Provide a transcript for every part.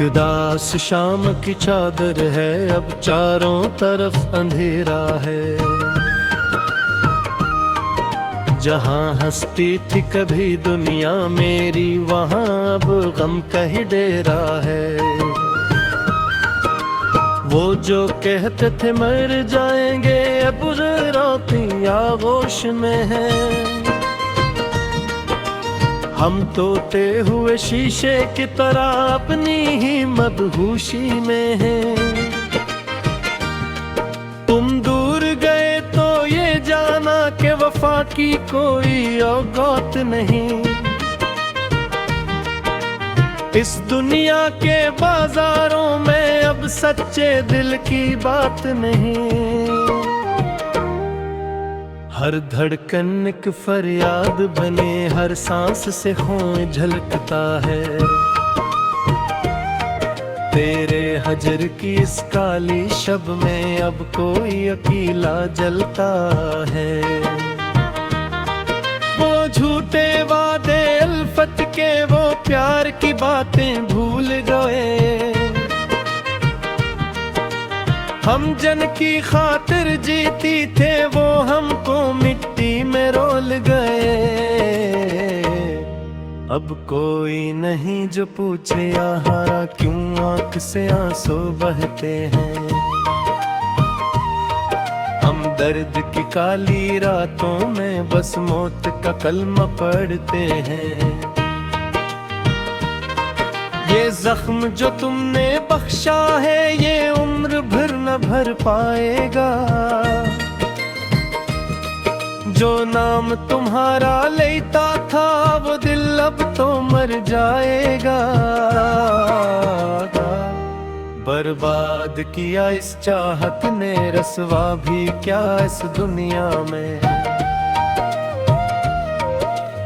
उदास शाम की चादर है, अब चारों तरफ अंधेरा है। जहाँ हंसती थी कभी दुनिया मेरी, वहाँ अब गम का ही डेरा है। वो जो कहते थे मर जाएंगे, अब रातें आगोश में है। हम तोते हुए शीशे की तरह अपनी ही मदहोशी में हैं। तुम दूर गए तो ये जाना कि वफा की कोई औकात नहीं। इस दुनिया के बाजारों में अब सच्चे दिल की बात नहीं। हर धड़कन एक फरियाद बने, हर सांस से खून झलकता है। तेरे हजर की इस काली शब में अब कोई अकेला जलता है। वो झूठे वादे अल्फत के, वो प्यार की बातें भूल गए। हम जन की खातिर जीती थे, वो हमको मिट्टी में रोल गए। अब कोई नहीं जो पूछे यहाँ क्यों आंख से आंसू बहते हैं। हम दर्द की काली रातों में बस मौत का कलमा पढ़ते हैं। ये जख्म जो तुमने बख्शा है, ये उम्र भर न भर पाएगा। जो नाम तुम्हारा लेता था, वो दिल अब तो मर जाएगा। बर्बाद किया इस चाहत ने, रसवा भी क्या इस दुनिया में।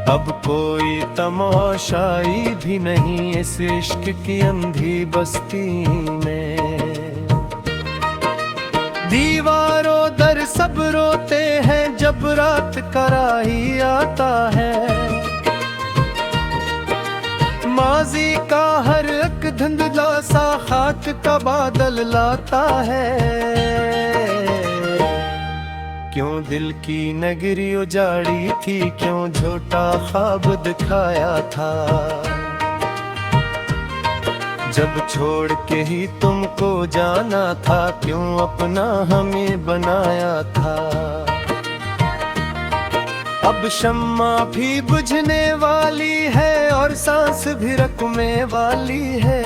अब कोई तमाशाई भी नहीं इस इश्क की अंधी बस्ती में। दीवारों दर सब रोते हैं जब रात का राही आता है। माजी का हर एक धुंधला सा खाक का बादल लाता है। क्यों दिल की नगरी उजाड़ी थी, क्यों झूठा ख्वाब दिखाया था। जब छोड़ के ही तुमको जाना था, क्यों अपना हमें बनाया था। अब शम्मा भी बुझने वाली है और सांस भी रुकने वाली है।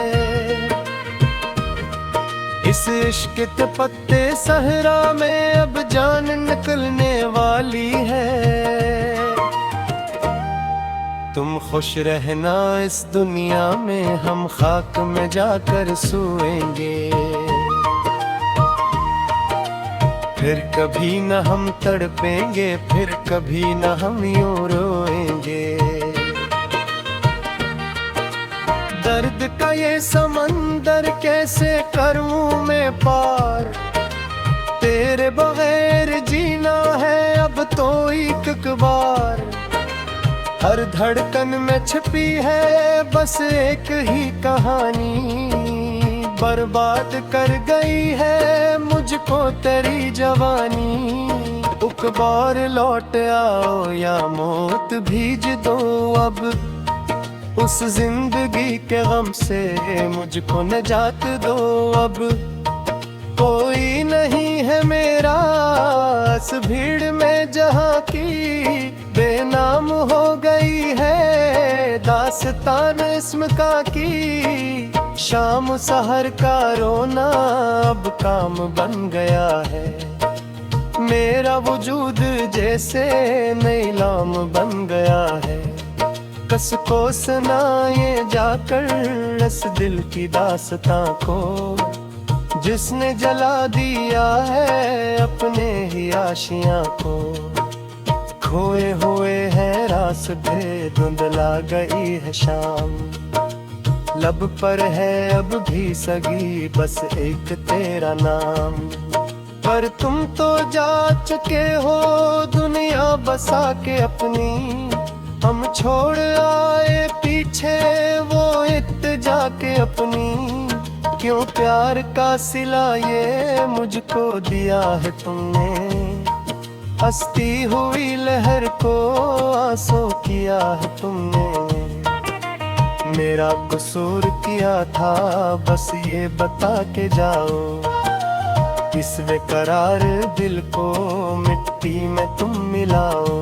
इस इश्क के पत्ते सहरा में अब जान निकलने वाली है। तुम खुश रहना इस दुनिया में, हम खाक में जाकर सोएंगे। फिर कभी न हम तड़पेंगे, फिर कभी न हम यूं रोएंगे। दर्द का ये समंदर कैसे करूं मैं पार। तेरे बगैर जीना है अब तो एक बार। हर धड़कन में छिपी है बस एक ही कहानी। बर्बाद कर गई है मुझको तेरी जवानी। एक बार लौट आओ या मौत भीज दो अब। उस जिंदगी के गम से मुझको निजात दो अब। कोई नहीं है मेरा इस भीड़ में जहाँ की बेनाम हो गई है दास्तान इस्म का की। शाम सहर का रोना अब काम बन गया है। मेरा वजूद जैसे नीलाम बन गया है। कस को सुनाए जाकर इस दिल की दास्तां को, जिसने जला दिया है अपने ही आशियां को। खोए हुए हैं रास्ते धुंधला गई है शाम। लब पर है अब भी सगी बस एक तेरा नाम। पर तुम तो जा चुके हो दुनिया बसा के अपनी। हम छोड़ आए पीछे वो जाके अपनी, क्यों प्यार का सिला ये मुझको दिया है तुमने। हंसती हुई लहर को आंसू किया है तुमने। मेरा कसूर किया था बस ये बता के जाओ, इस बेकरार दिल को मिट्टी में तुम मिलाओ।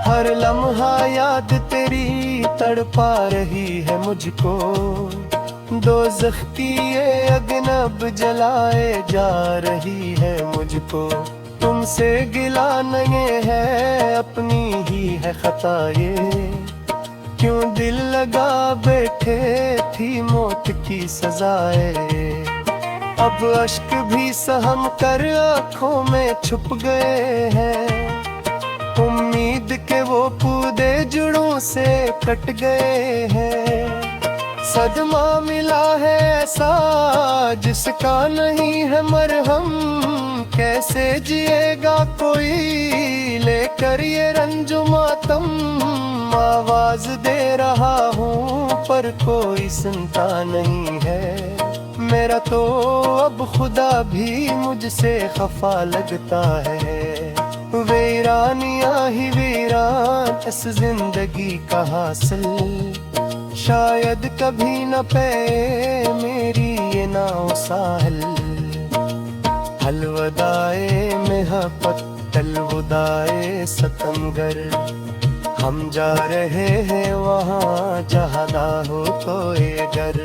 हर लम्हा याद तेरी तड़पा रही है मुझको, दोज़ख की ये अगनब जलाए जा रही है मुझको। तुमसे गिला नहीं है अपनी ही है खता ये, क्यों दिल लगा बैठे थी मौत की सजाए। अब अश्क भी सहम कर आँखों में छुप गए हैं, उम्मीद के वो पौधे जड़ों से कट गए हैं। सदमा मिला है ऐसा जिसका नहीं है मरहम, कैसे जिएगा कोई लेकर ये रंजो मातम। आवाज दे रहा हूँ पर कोई सुनता नहीं है, मेरा तो अब खुदा भी मुझसे खफा लगता है। वीरानियाँ ही वीरान इस जिंदगी का हासिल, शायद कभी न पे मेरी ये नाव साहिल। अलविदाए महबत अलविदाए सतमगर, हम जा रहे हैं वहाँ जहाँ हो कोई घर।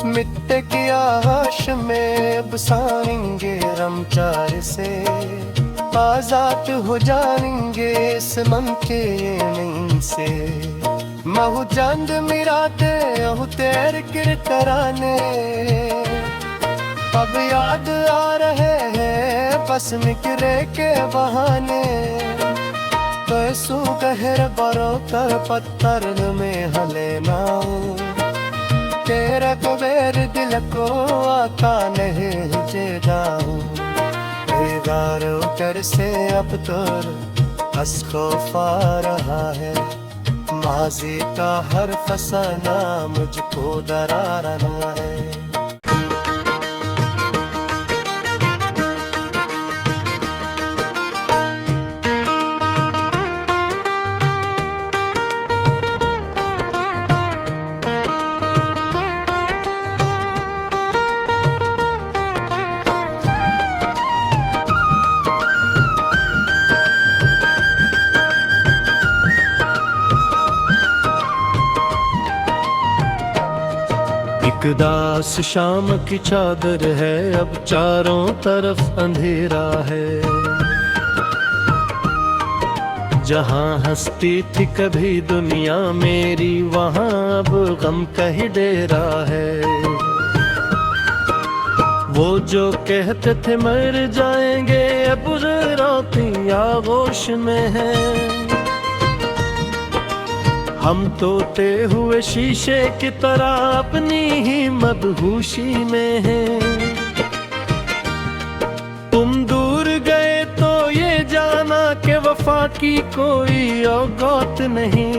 मिट्टी की आश में अब साएंगे रमचार से, आजाद हो जाएंगे इस मन के नींद से। महू चंद मिराते अहू तेर किर तराने, अब याद आ रहे हैं बस मिकरे के बहाने। कैसू गहर बरो कर पत्थर में हले नाऊ, तेरा कबेर दिल को आका नहीं जेदाऊ। बेदारो कर से अब तोर हंस खौफा रहा है, माजी का हर फसाना मुझको डरा रहा है। दास शाम की चादर है, अब चारों तरफ अंधेरा है। जहाँ हंसती थी कभी दुनिया मेरी, वहाँ अब गम का ही डेरा है। वो जो कहते थे मर जाएंगे अब राती आगोश में है। हम तोते हुए शीशे की तरह अपनी ही मदहोशी में हैं। तुम दूर गए तो ये जाना कि वफा की कोई औकात नहीं।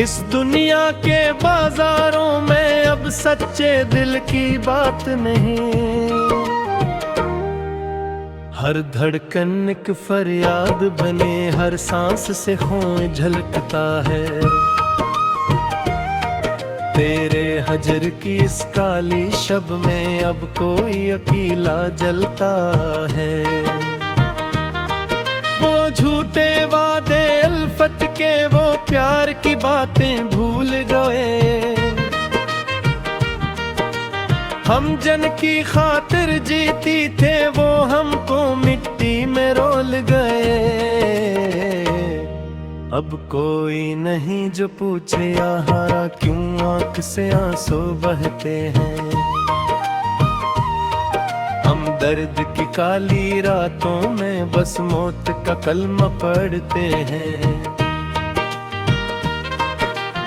इस दुनिया के बाजारों में अब सच्चे दिल की बात नहीं। हर धड़कन एक फरियाद बने, हर सांस से खून झलकता है। तेरे हजर की इस काली शब में अब कोई अकेला जलता है। वो झूठे वादे अल्फत के, वो प्यार की बातें भूल गए। हम जन की खातिर जीती थे, वो हमको मिट्टी में रोल गए। अब कोई नहीं जो पूछे यहाँ क्यों आँख से आंसू बहते हैं। हम दर्द की काली रातों में बस मौत का कलमा पढ़ते हैं।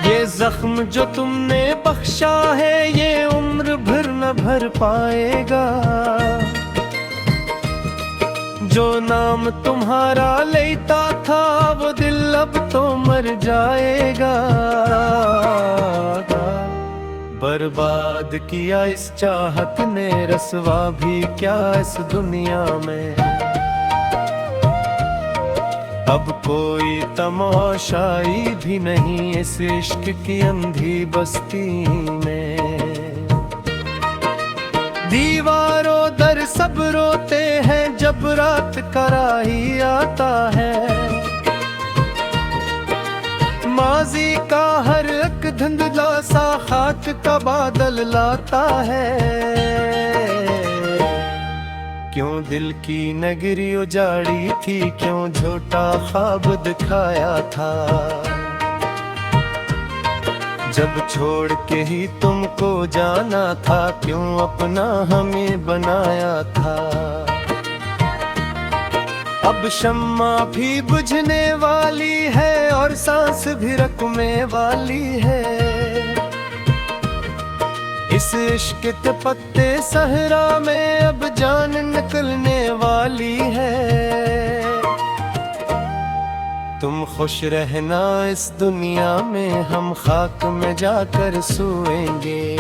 ये जख्म जो तुमने बख्शा है, ये उम्र भर न भर पाएगा। जो नाम तुम्हारा लेता था, वो दिल अब तो मर जाएगा। बर्बाद किया इस चाहत ने रसवा भी क्या इस दुनिया में। अब कोई तमाशाई भी नहीं इस इश्क की अंधी बस्ती में। दीवारों दर सब रोते हैं जब रात का राही आता है। माजी का हर एक धुंधला सा खाक का बादल लाता है। क्यों दिल की नगरी उजाड़ी थी, क्यों झूठा ख्वाब दिखाया था। जब छोड़ के ही तुमको जाना था, क्यों अपना हमें बनाया था। अब शम्मा भी बुझने वाली है और सांस भी रुकने वाली है। इस इश्क के पत्ते सहरा में अब जान निकलने वाली है। तुम खुश रहना इस दुनिया में, हम खाक में जाकर सोएंगे।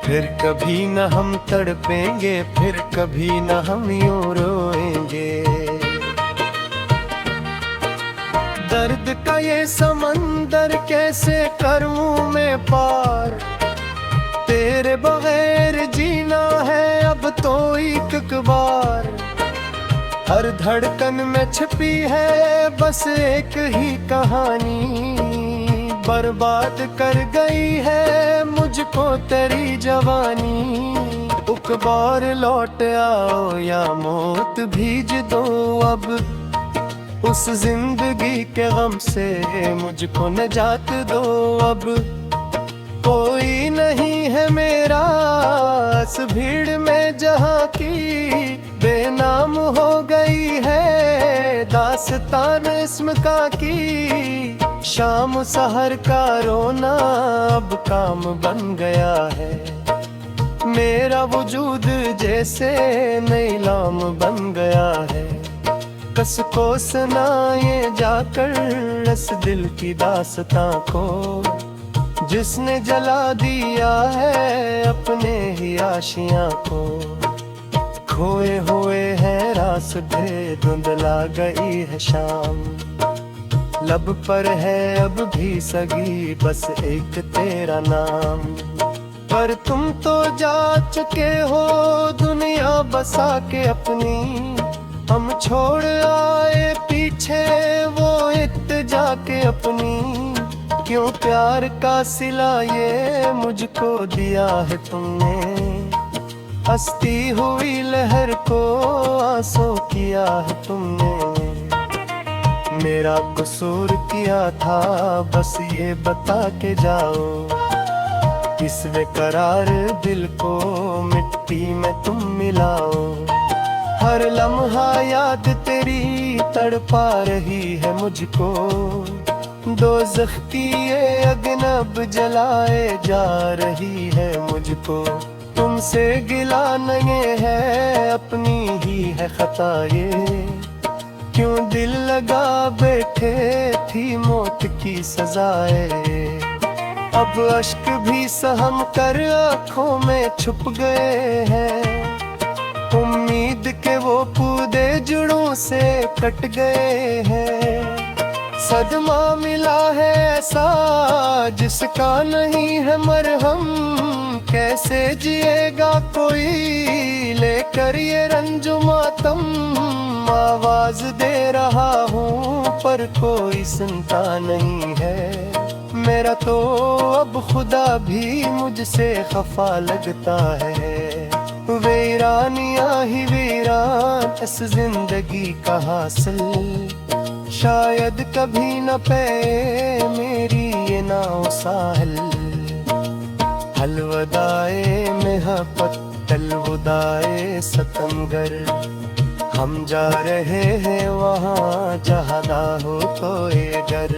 फिर कभी न हम तड़पेंगे, फिर कभी न हम यूं रोएंगे। दर्द का ये समंदर कैसे करूं मैं पार, तेरे बगैर जीना है अब तो एक बार। हर धड़कन में छिपी है बस एक ही कहानी, बर्बाद कर गई है मुझको तेरी जवानी। एक बार लौट आओ या मौत भीज दो अब, उस जिंदगी के गम से मुझको निजात दो अब। कोई नहीं है मेरा इस भीड़ में जहाँ की बेनाम हो गई है दास्तान इस्म का की। शाम सहर का रोना अब काम बन गया है, मेरा वजूद जैसे नीलाम बन गया है। कस को सुनाए जाकर इस दिल की दास्तां को, जिसने जला दिया है अपने ही आशियां को। खोए हुए हैं रास्ते धुंधला गई है शाम, लब पर है अब भी सगी बस एक तेरा नाम। पर तुम तो जा चुके हो दुनिया बसा के अपनी, हम छोड़ आए पीछे वो इत्तेजा के अपनी। क्यों प्यार का सिला ये मुझको दिया है तुमने, हंसती हुई लहर को आंसू किया है तुमने। मेरा कसूर किया था बस ये बता के जाओ, इस बेकरार दिल को मिट्टी में तुम मिलाओ। हर लम्हा याद तेरी तड़पा रही है मुझको, दोज़ख की ये अग्नब जलाए जा रही है मुझको। तुमसे गिला नहीं है अपनी ही है खता ये, क्यों दिल लगा बैठे थी मौत की सजाए। अब अश्क भी सहम कर आँखों में छुप गए हैं, उम्मीद के वो पौधे जड़ों से कट गए हैं। सदमा मिला है ऐसा जिसका नहीं है मरहम, कैसे जिएगा कोई लेकर ये रंजो मातम। आवाज दे रहा हूँ पर कोई सुनता नहीं है, मेरा तो अब खुदा भी मुझसे खफा लगता है। वीरानिया ही वीरान इस जिंदगी का हासिल, शायद कभी न पे मेरी ये नाव साहिल। अलविदाए महबत अलविदाए सतमगर, हम जा रहे हैं वहाँ जहाँ हो कोई डर।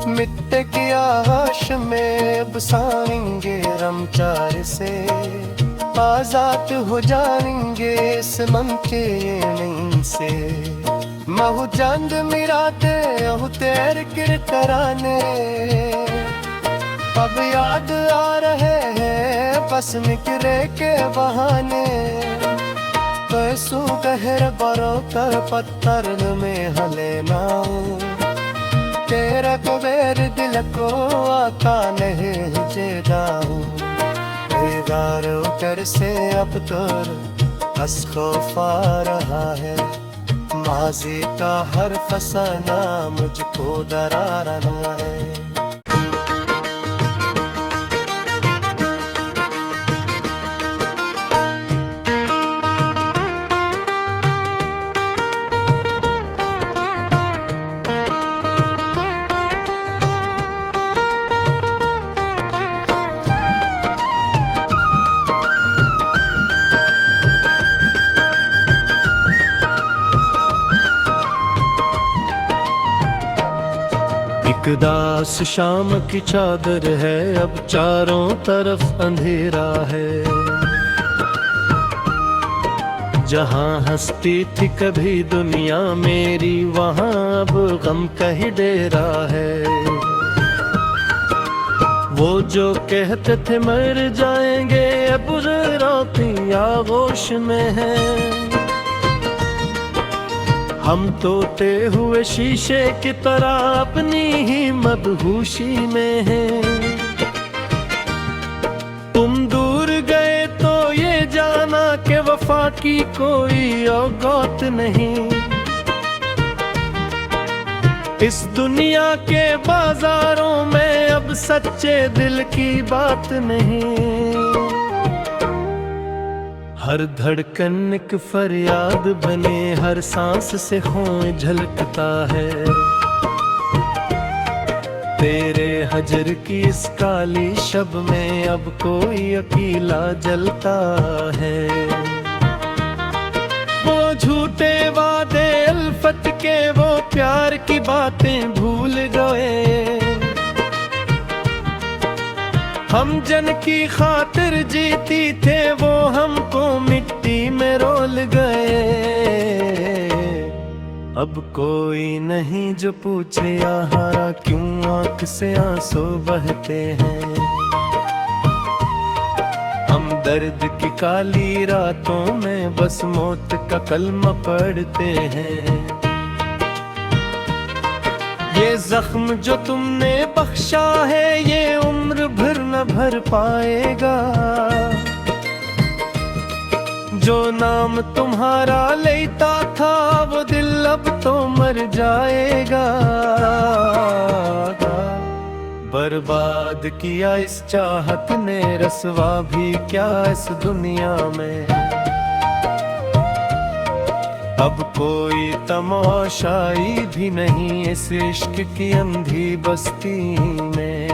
मिट्टी की आश में बसाएंगे रमचार से, आजाद हो जाएंगे इस मन के नींद से। महु चंद मिराते अहु तेर किरतराने, अब याद आ रहे हैं बस निकरे के बहाने। पैसों गहर बरो कर पत्थर में हले नाऊं, तेरा कबेर दिल को आता नहीं चेदाऊं। बेगार उतर से अब तोर हंस खौफा रहा है, माजी का हर फसाना मुझको डरा रहा है। एक दास शाम की चादर है, अब चारों तरफ अंधेरा है। जहाँ हंसती थी कभी दुनिया मेरी, वहाँ अब गम का ही डेरा है। वो जो कहते थे मर जाएंगे, अब रातें आगोश में है। हम तोते हुए शीशे की तरह अपनी ही मदहोशी में हैं। तुम दूर गए तो ये जाना कि वफा की कोई औकात नहीं। इस दुनिया के बाजारों में अब सच्चे दिल की बात नहीं। हर धड़कन एक फरियाद बने, हर सांस से हों झलकता है। तेरे हजर की इस काली शब में अब कोई अकेला जलता है। वो झूठे वादे अल्फत के, वो प्यार की बातें भूल गए। हम जन की खातिर जीती थे, वो हमको मिट्टी में रोल गए। अब कोई नहीं जो पूछे यहाँ क्यों आँख से आंसू बहते हैं। हम दर्द की काली रातों में बस मौत का कलमा पढ़ते हैं। ये जख्म जो तुमने बख्शा है, ये उम्र भर न भर पाएगा। जो नाम तुम्हारा लेता था, वो दिल अब तो मर जाएगा। बर्बाद किया इस चाहत ने, रसवा भी क्या इस दुनिया में। अब कोई तमाशाई भी नहीं इस इश्क की अंधी बस्ती में।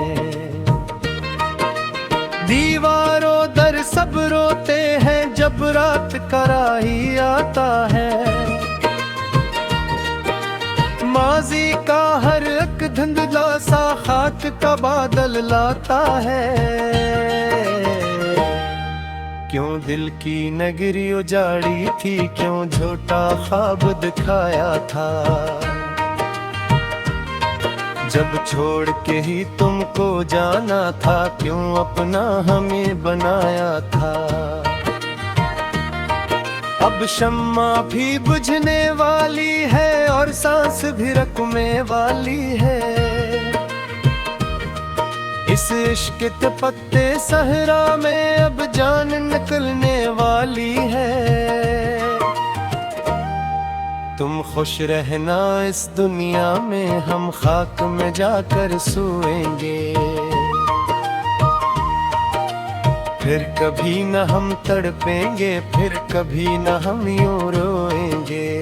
दीवारों दर सब रोते हैं जब रात का राही आता है। माजी का हर एक धुंधला सा खाक का बादल लाता है। क्यों दिल की नगरी उजाड़ी थी, क्यों झूठा ख्वाब दिखाया था। जब छोड़ के ही तुमको जाना था, क्यों अपना हमें बनाया था। अब शम्मा भी बुझने वाली है और सांस भी रुकने वाली है। इस इश्क के पत्ते सहरा में अब जान निकलने वाली है। तुम खुश रहना इस दुनिया में, हम खाक में जाकर सोएंगे। फिर कभी न हम तड़पेंगे, फिर कभी न हम यूं रोएंगे।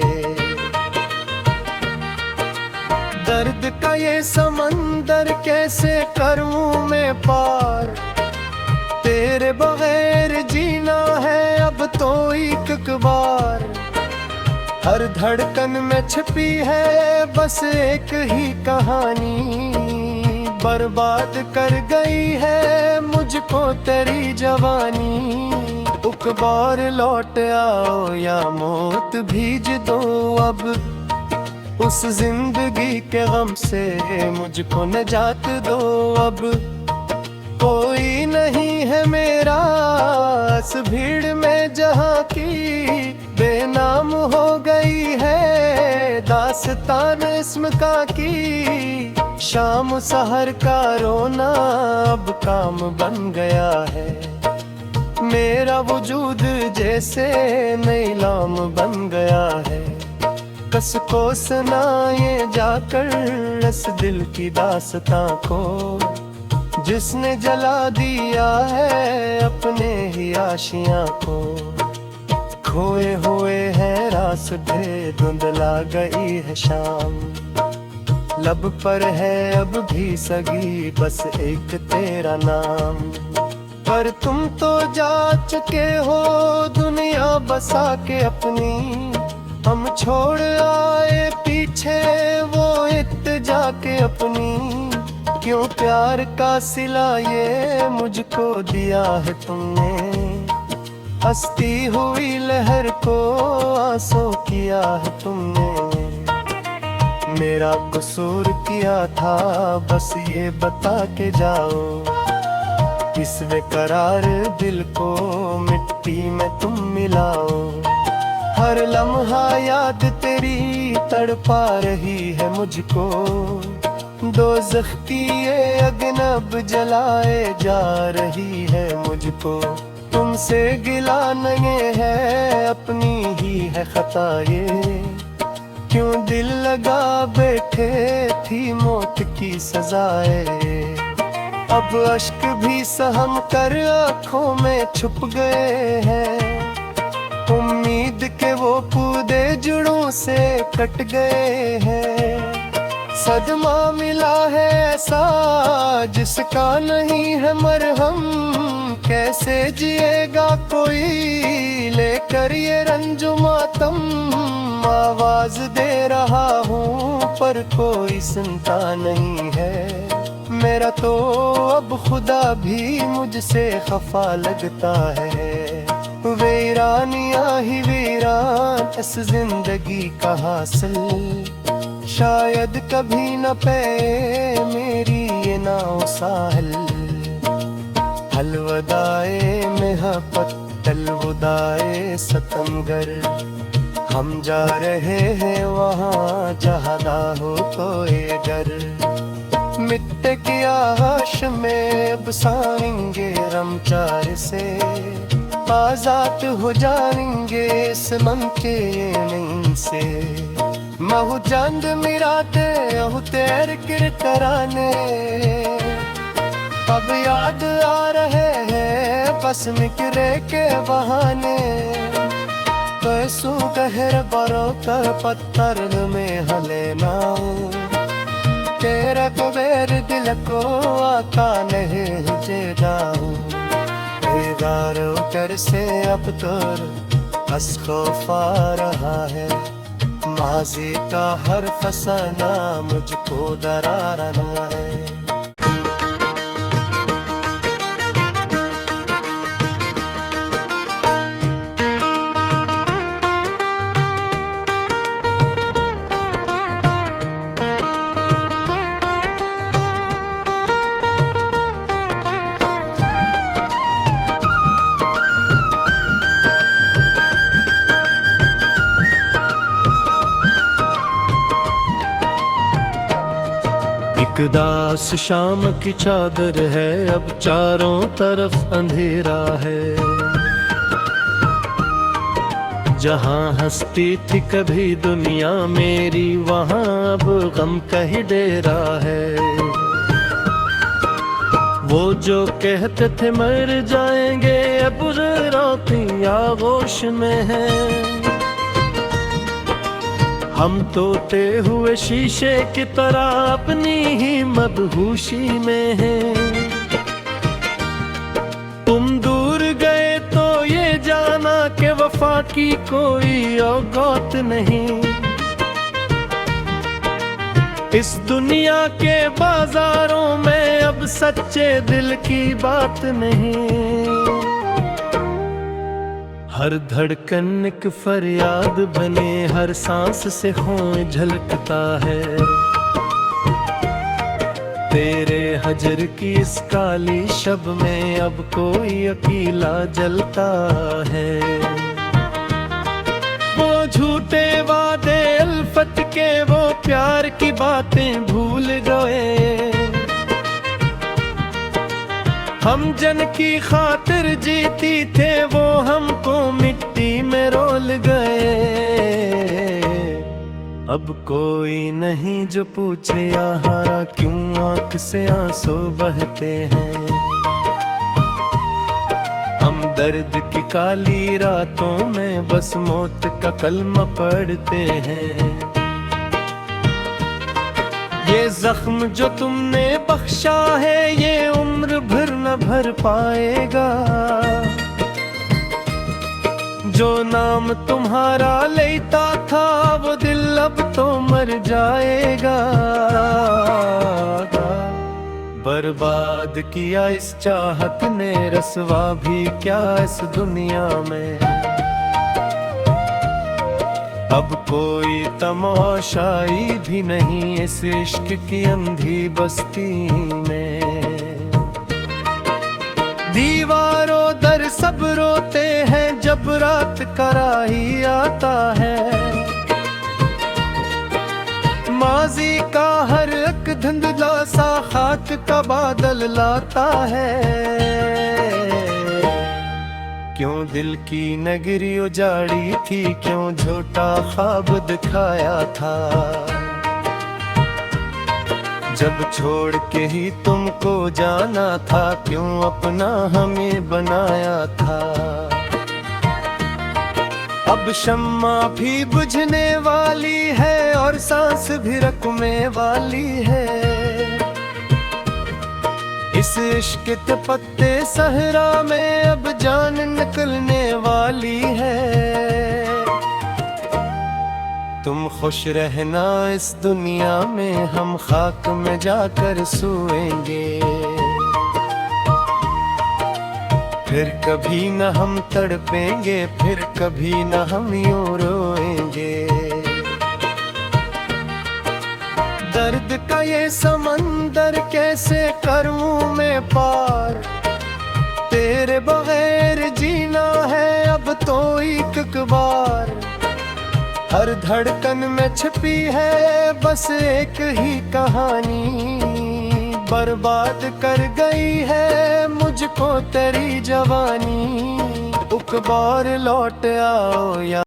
दर्द का ये समंदर कैसे करूं मैं पार। तेरे बगैर जीना है अब तो एक बार। हर धड़कन में छिपी है बस एक ही कहानी। बर्बाद कर गई है मुझको तेरी जवानी। एक बार लौट आओ या मौत भीज दो अब उस जिंदगी के गम से मुझको निजात दो। अब कोई नहीं है मेरा इस भीड़ में जहाँ की बेनाम हो गई है दास्तान इस्म का की। शाम सहर का रोना अब काम बन गया है, मेरा वजूद जैसे नीलाम बन गया है। कस को सुनाए जाकर इस दिल की दास्तां को, जिसने जला दिया है अपने ही आशियां को। खोए हुए हैं रास्ते धुंधला गई है शाम, लब पर है अब भी सगी बस एक तेरा नाम। पर तुम तो जा चुके हो दुनिया बसा के अपनी, हम छोड़ आए पीछे वो इत्तेजा के अपनी। क्यों प्यार का सिला ये मुझको दिया है तुमने, हंसती हुई लहर को आंसू किया है तुमने। मेरा कसूर किया था बस ये बता के जाओ, इस बेकरार दिल को मिट्टी में तुम मिलाओ। हर लम्हा याद तेरी तड़पा रही है मुझको, दोज़ख की ये अग्नब जलाए जा रही है मुझको। तुमसे गिला नहीं है अपनी ही है खता ये, क्यों दिल लगा बैठे थी मौत की सजाए। अब अश्क भी सहम कर आँखों में छुप गए हैं, उम्मीद के वो पूदे जुड़ों से कट गए हैं। सदमा मिला है ऐसा जिसका नहीं है मरहम, कैसे जिएगा कोई लेकर ये रंजो मातम। आवाज दे रहा हूँ पर कोई सुनता नहीं है, मेरा तो अब खुदा भी मुझसे खफा लगता है। वीरानिया ही वीरान इस जिंदगी का हासिल, शायद कभी न पे मेरी ये नाव साहिल। अलविदाए महब्बत अलविदाए सतमगर, हम जा रहे हैं वहाँ जहाँ ना हो कोई डर। मिट्टी की आश में अब साएंगे रमचार से, आजाद हो जाएंगे इस मन के नींद से। महु चंद मिराते अहु तेर किरकराने, अब याद आ रहे हैं बस मिकरे के बहाने। कैसू गहर बरो कर पत्थर में हलेना, तेरा कबेर दिल को आता नहीं जेदाऊं। बेगार कर से अब तो बस खौफ आ रहा है, माजी का हर फसाना मुझको डरा रहा है। एक दास शाम की चादर है, अब चारों तरफ अंधेरा है। जहाँ हंसती थी कभी दुनिया मेरी, वहाँ अब गम का ही डेरा है। वो जो कहते थे मर जाएंगे अब रातें आगोश में है। हम तोते हुए शीशे की तरह अपनी ही मदहोशी में हैं। तुम दूर गए तो ये जाना कि वफा की कोई औकात नहीं। इस दुनिया के बाजारों में अब सच्चे दिल की बात नहीं। हर धड़कन एक फरियाद बने, हर सांस से हों झलकता है। तेरे हजर की इस काली शब में अब कोई अकेला जलता है। वो झूठे वादे अल्फत के, वो प्यार की बातें भूल गए। हम जन की खातिर जीती थे, वो हमको मिट्टी में रोल गए। अब कोई नहीं जो पूछे यहाँ क्यों आंख से आंसू बहते हैं। हम दर्द की काली रातों में बस मौत का कलमा पढ़ते हैं। ये जख्म जो तुमने बख्शा है, ये उम्र भर न भर पाएगा। जो नाम तुम्हारा लेता था, वो दिल अब तो मर जाएगा। बर्बाद किया इस चाहत ने रसवा भी क्या इस दुनिया में। अब कोई तमाशाई भी नहीं इस इश्क की अंधी बस्ती में। दीवारों दर सब रोते हैं जब रात का राही आता है। माजी का हर एक धुंधला सा खाक का बादल लाता है। क्यों दिल की नगरी उजाड़ी थी, क्यों झूठा ख्वाब दिखाया था। जब छोड़ के ही तुमको जाना था, क्यों अपना हमें बनाया था। अब शम्मा भी बुझने वाली है और सांस भी रुकने वाली है। इस इश्क के पत्ते सहरा में अब जान निकलने वाली है। तुम खुश रहना इस दुनिया में, हम खाक में जाकर सोएंगे। फिर कभी न हम तड़पेंगे, फिर कभी न हम यूं रोएंगे। दर्द का ये समंदर कैसे करूं मैं पार। तेरे बगैर जीना है अब तो एक बार। हर धड़कन में छिपी है बस एक ही कहानी। बर्बाद कर गई है मुझको तेरी जवानी। एक बार लौट आओ या